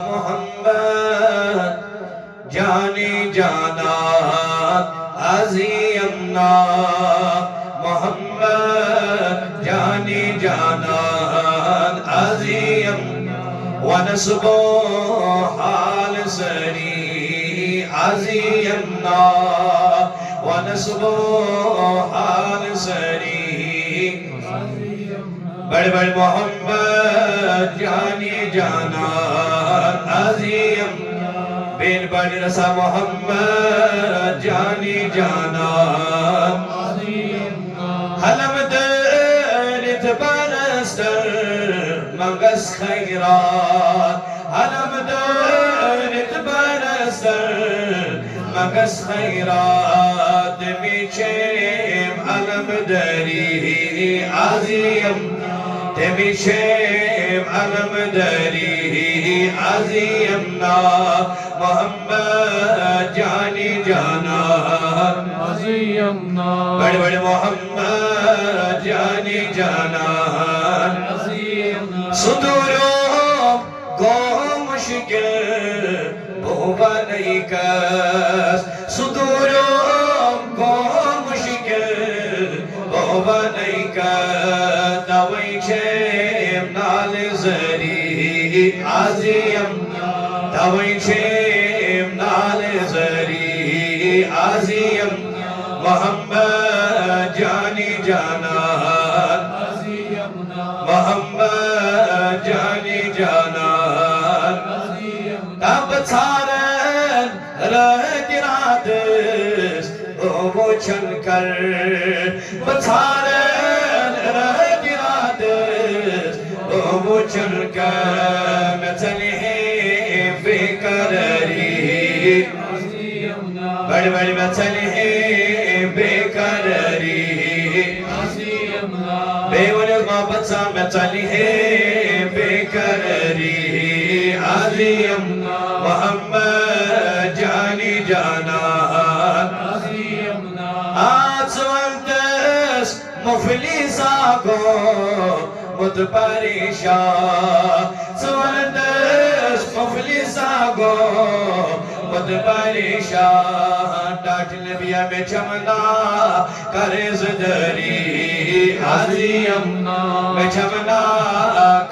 محمد جانی جانا عظیمنا محمد جانی جانا عظیم ونسب حال سری عظیمنا ونسب حال سری بڑے بڑے محمد جانی جانا عظیم بین بڑی رسا محمد جانی جانا حلم دارت برستر مغس خیرات حلم دارت برستر مغس خیرات میچیم علم داری عظیم تمیشیم علم داری عظیمنا محمد جانی جانا عظیمنا بڑے بڑے محمد جانی جانا عظیمنا صدوروں کو مشکل بہوا نہیں کس صدوروں کو مشکل بہوا نہیں کس دوئی چھیم نال زری عظیم دوئی چھیم نال زری عظیم محمد جانی جانا محمد جانی جانا تب تھارن رہتراتس وہ چھن کر بتھارن رہتراتس وہ چھن کر مثلہ بقراری بڑی بڑی مثلہ بقراری بے ونیز محبت سا مثلہ بقراری عظیم محمد جانی جانا آج سوالتس مفلیسا کو مد پریشان سوالتس مفلیسا کو مد پریشان ڈاٹ نبیہ میں چمنا کرز دری عظیم میں چمنا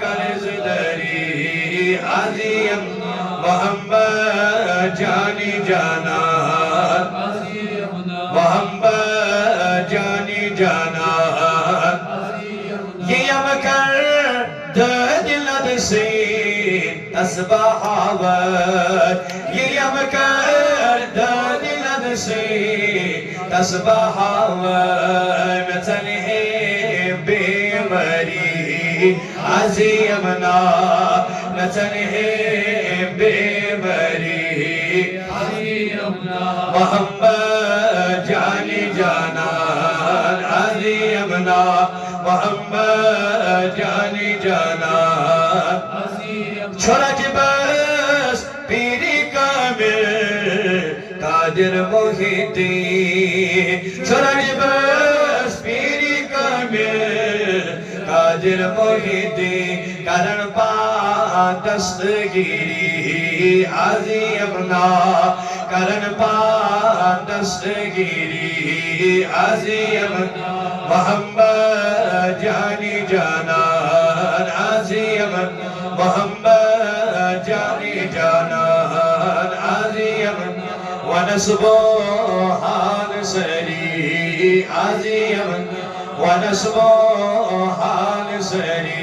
کرز دری عظیم محمد جانی جانا محمد جانی جانا یہ امکر دل دسین تصبحاوت یہ امکر دل دسین تصبحاوت مثلہ بیماری عظیمنا مثلہ بیماری محمد جانی جانا عظیمنا محمد جانی جانا چھوڑا کی بس پیری کامل قادر محیطی چھوڑا کی بس پیری کامل قادر محیطی کرن پا دستگیری عظیمنا کرن پا دستگیری عظیمنا محمد جانی جانا عظیمنا محمد جانی جانا عظیمنا ونسب حال سری عظیمنا ونسب حال سری